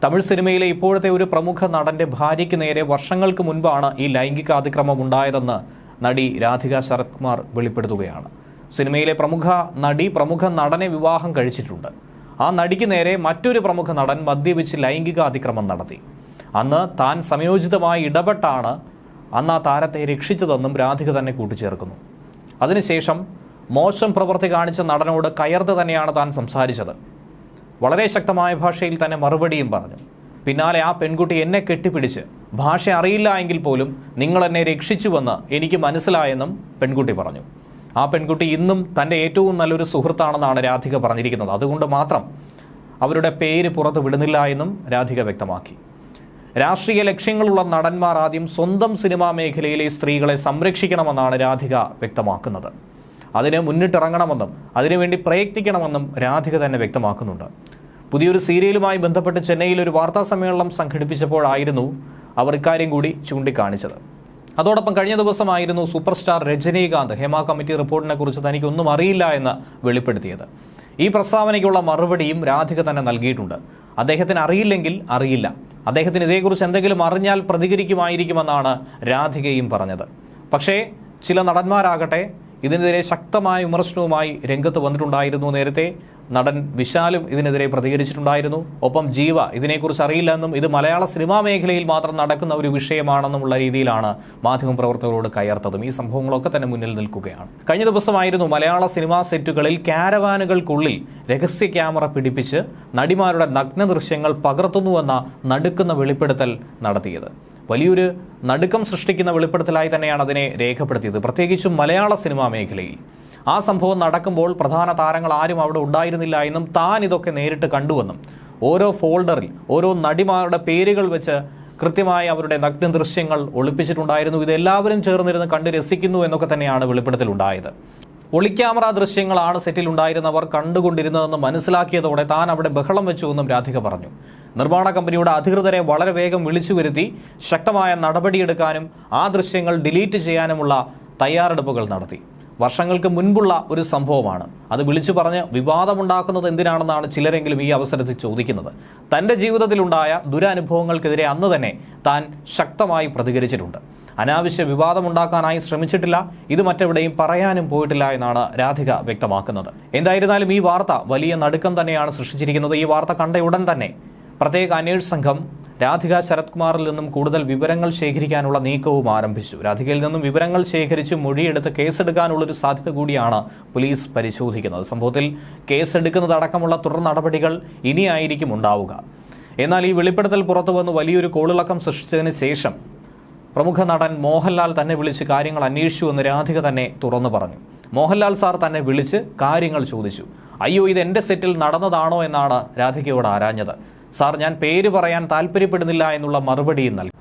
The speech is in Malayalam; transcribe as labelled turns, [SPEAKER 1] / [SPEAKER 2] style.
[SPEAKER 1] തമിഴ് സിനിമയിലെ ഇപ്പോഴത്തെ ഒരു പ്രമുഖ നടന്റെ ഭാര്യയ്ക്ക് നേരെ വർഷങ്ങൾക്ക് മുൻപാണ് ഈ ലൈംഗിക അതിക്രമം ഉണ്ടായതെന്ന് നടി രാധിക ശരത് കുമാർ വെളിപ്പെടുത്തുകയാണ്. സിനിമയിലെ പ്രമുഖ നടി പ്രമുഖ നടനെ വിവാഹം കഴിച്ചിട്ടുണ്ട്. ആ നടിക്ക് നേരെ മറ്റൊരു പ്രമുഖ നടൻ മദ്യപിച്ച് ലൈംഗിക അതിക്രമം നടത്തി. അന്ന് താൻ സമയോചിതമായി ഇടപെട്ടാണ് അന്ന് ആ താരത്തെ രക്ഷിച്ചതെന്നും രാധിക തന്നെ കൂട്ടിച്ചേർക്കുന്നു. അതിനുശേഷം മോശം പ്രവൃത്തി കാണിച്ച നടനോട് കയർത്ത് തന്നെയാണ് താൻ സംസാരിച്ചത്. വളരെ ശക്തമായ ഭാഷയിൽ തന്നെ മറുപടിയും പറഞ്ഞു. പിന്നാലെ ആ പെൺകുട്ടി എന്നെ കെട്ടിപ്പിടിച്ച് ഭാഷ അറിയില്ല എങ്കിൽ പോലും നിങ്ങൾ എന്നെ രക്ഷിച്ചുവെന്ന് എനിക്ക് മനസ്സിലായെന്നും പെൺകുട്ടി പറഞ്ഞു. ആ പെൺകുട്ടി ഇന്നും തൻ്റെ ഏറ്റവും നല്ലൊരു സുഹൃത്താണെന്നാണ് രാധിക പറഞ്ഞിരിക്കുന്നത്. അതുകൊണ്ട് മാത്രം അവരുടെ പേര് പുറത്ത് വിടുന്നില്ല എന്നും രാധിക വ്യക്തമാക്കി. രാഷ്ട്രീയ ലക്ഷ്യങ്ങളുള്ള നടന്മാർ ആദ്യം സ്വന്തം സിനിമാ മേഖലയിലെ സ്ത്രീകളെ സംരക്ഷിക്കണമെന്നാണ് രാധിക വ്യക്തമാക്കുന്നത്. അതിന് മുന്നിട്ടിറങ്ങണമെന്നും അതിനുവേണ്ടി പ്രയത്നിക്കണമെന്നും രാധിക തന്നെ വ്യക്തമാക്കുന്നുണ്ട്. പുതിയൊരു സീരിയലുമായി ബന്ധപ്പെട്ട് ചെന്നൈയിൽ ഒരു വാർത്താ സമ്മേളനം സംഘടിപ്പിച്ചപ്പോഴായിരുന്നു അവർ ഇക്കാര്യം കൂടി ചൂണ്ടിക്കാണിച്ചത്. അതോടൊപ്പം കഴിഞ്ഞ ദിവസമായിരുന്നു super star Rajinikanth Hema committee റിപ്പോർട്ടിനെ കുറിച്ച് തനിക്കൊന്നും അറിയില്ല എന്ന് വെളിപ്പെടുത്തിയത്. ഈ പ്രസ്താവനയ്ക്കുള്ള മറുപടിയും രാധിക തന്നെ നൽകിയിട്ടുണ്ട്. അദ്ദേഹത്തിന് അറിയില്ലെങ്കിൽ അറിയില്ല, അദ്ദേഹത്തിന് ഇതേക്കുറിച്ച് എന്തെങ്കിലും അറിഞ്ഞാൽ പ്രതികരിക്കുമായിരിക്കുമെന്നാണ് രാധികയും പറഞ്ഞത്. പക്ഷേ ചില നടന്മാരാകട്ടെ ഇതിനെതിരെ ശക്തമായ വിമർശനവുമായി രംഗത്ത് വന്നിട്ടുണ്ടായിരുന്നു. നേരത്തെ നടൻ വിശാലും ഇതിനെതിരെ പ്രതികരിച്ചിട്ടുണ്ടായിരുന്നു. ഒപ്പം ജീവ ഇതിനെക്കുറിച്ച് അറിയില്ലെന്നും ഇത് മലയാള സിനിമാ മേഖലയിൽ മാത്രം നടക്കുന്ന ഒരു വിഷയമാണെന്നുമുള്ള രീതിയിലാണ് മാധ്യമപ്രവർത്തകരോട് കയർത്തതും. ഈ സംഭവങ്ങളൊക്കെ തന്നെ മുന്നിൽ നിൽക്കുകയാണ്. കഴിഞ്ഞ ദിവസമായിരുന്നു മലയാള സിനിമാ സെറ്റുകളിൽ ക്യാരവാനുകൾക്കുള്ളിൽ രഹസ്യ ക്യാമറ പിടിപ്പിച്ച് നടിമാരുടെ നഗ്ന ദൃശ്യങ്ങൾ പകർത്തുന്നുവെന്ന നടുക്കുന്ന വെളിപ്പെടുത്തൽ നടത്തിയത്. വലിയൊരു നടുക്കം സൃഷ്ടിക്കുന്ന വെളിപ്പെടുത്തലായി തന്നെയാണ് അതിനെ രേഖപ്പെടുത്തിയത്, പ്രത്യേകിച്ചും മലയാള സിനിമാ മേഖലയിൽ. ആ സംഭവം നടക്കുമ്പോൾ പ്രധാന താരങ്ങൾ ആരും അവിടെ ഉണ്ടായിരുന്നില്ല എന്നും താൻ ഇതൊക്കെ നേരിട്ട് കണ്ടുവെന്നും ഓരോ ഫോൾഡറിൽ ഓരോ നടിമാരുടെ പേരുകൾ വെച്ച് കൃത്യമായി അവരുടെ നഗ്ന ദൃശ്യങ്ങൾ ഒളിപ്പിച്ചിട്ടുണ്ടായിരുന്നു. ഇതെല്ലാവരും ചേർന്നിരുന്ന് കണ്ട് രസിക്കുന്നു എന്നൊക്കെ തന്നെയാണ് വെളിപ്പെടുത്തലുണ്ടായത്. ഒളിക്യാമറ ദൃശ്യങ്ങളാണ് സെറ്റിൽ ഉണ്ടായിരുന്നവർ കണ്ടുകൊണ്ടിരുന്നതെന്ന് മനസ്സിലാക്കിയതോടെ താൻ അവിടെ ബഹളം വെച്ചുവെന്നും രാധിക പറഞ്ഞു. നിർമ്മാണ കമ്പനിയുടെ അധികൃതരെ വളരെ വേഗം വിളിച്ചു വരുത്തി ശക്തമായ നടപടിയെടുക്കാനും ആ ദൃശ്യങ്ങൾ ഡിലീറ്റ് ചെയ്യാനുമുള്ള തയ്യാറെടുപ്പുകൾ നടത്തി. വർഷങ്ങൾക്ക് മുൻപുള്ള ഒരു സംഭവമാണ്. അത് വിളിച്ചു പറഞ്ഞ് വിവാദമുണ്ടാക്കുന്നത് എന്തിനാണെന്നാണ് ചിലരെങ്കിലും ഈ അവസരത്തിൽ ചോദിക്കുന്നത്. തൻ്റെ ജീവിതത്തിലുണ്ടായ ദുരനുഭവങ്ങൾക്കെതിരെ അന്ന് തന്നെ താൻ ശക്തമായി പ്രതികരിച്ചിട്ടുണ്ട്. അനാവശ്യ വിവാദമുണ്ടാക്കാനായി ശ്രമിച്ചിട്ടില്ല, ഇത് മറ്റെവിടെയും പറയാനും പോയിട്ടില്ല എന്നാണ് രാധിക വ്യക്തമാക്കുന്നത്. എന്തായിരുന്നാലും ഈ വാർത്ത വലിയ നടുക്കം തന്നെയാണ് സൃഷ്ടിച്ചിരിക്കുന്നത്. ഈ വാർത്ത കണ്ട ഉടൻ തന്നെ പ്രത്യേക അന്വേഷണ സംഘം രാധിക ശരത് കുമാറിൽ നിന്നും കൂടുതൽ വിവരങ്ങൾ ശേഖരിക്കാനുള്ള നീക്കവും ആരംഭിച്ചു. രാധികയിൽ നിന്നും വിവരങ്ങൾ ശേഖരിച്ച് മൊഴിയെടുത്ത് കേസെടുക്കാനുള്ളൊരു സാധ്യത കൂടിയാണ് പോലീസ് പരിശോധിക്കുന്നത്. സംഭവത്തിൽ കേസെടുക്കുന്നതടക്കമുള്ള തുടർ നടപടികൾ ഇനിയായിരിക്കും ഉണ്ടാവുക. എന്നാൽ ഈ വെളിപ്പെടുത്തൽ പുറത്തു വന്ന് വലിയൊരു കോളിളക്കം സൃഷ്ടിച്ചതിന് ശേഷം പ്രമുഖ നടൻ മോഹൻലാൽ തന്നെ വിളിച്ച് കാര്യങ്ങൾ അന്വേഷിച്ചുവെന്ന് രാധിക തന്നെ തുറന്നു പറഞ്ഞു. മോഹൻലാൽ സാർ തന്നെ വിളിച്ച് കാര്യങ്ങൾ ചോദിച്ചു. അയ്യോ, ഇത് എൻ്റെ സെറ്റിൽ നടന്നതാണോ എന്നാണ് രാധികയോട് ആരാഞ്ഞത്. സാർ, ഞാൻ പേര് പറയാൻ താല്പര്യപ്പെടുന്നില്ല എന്നുള്ള മറുപടിയും നൽകി.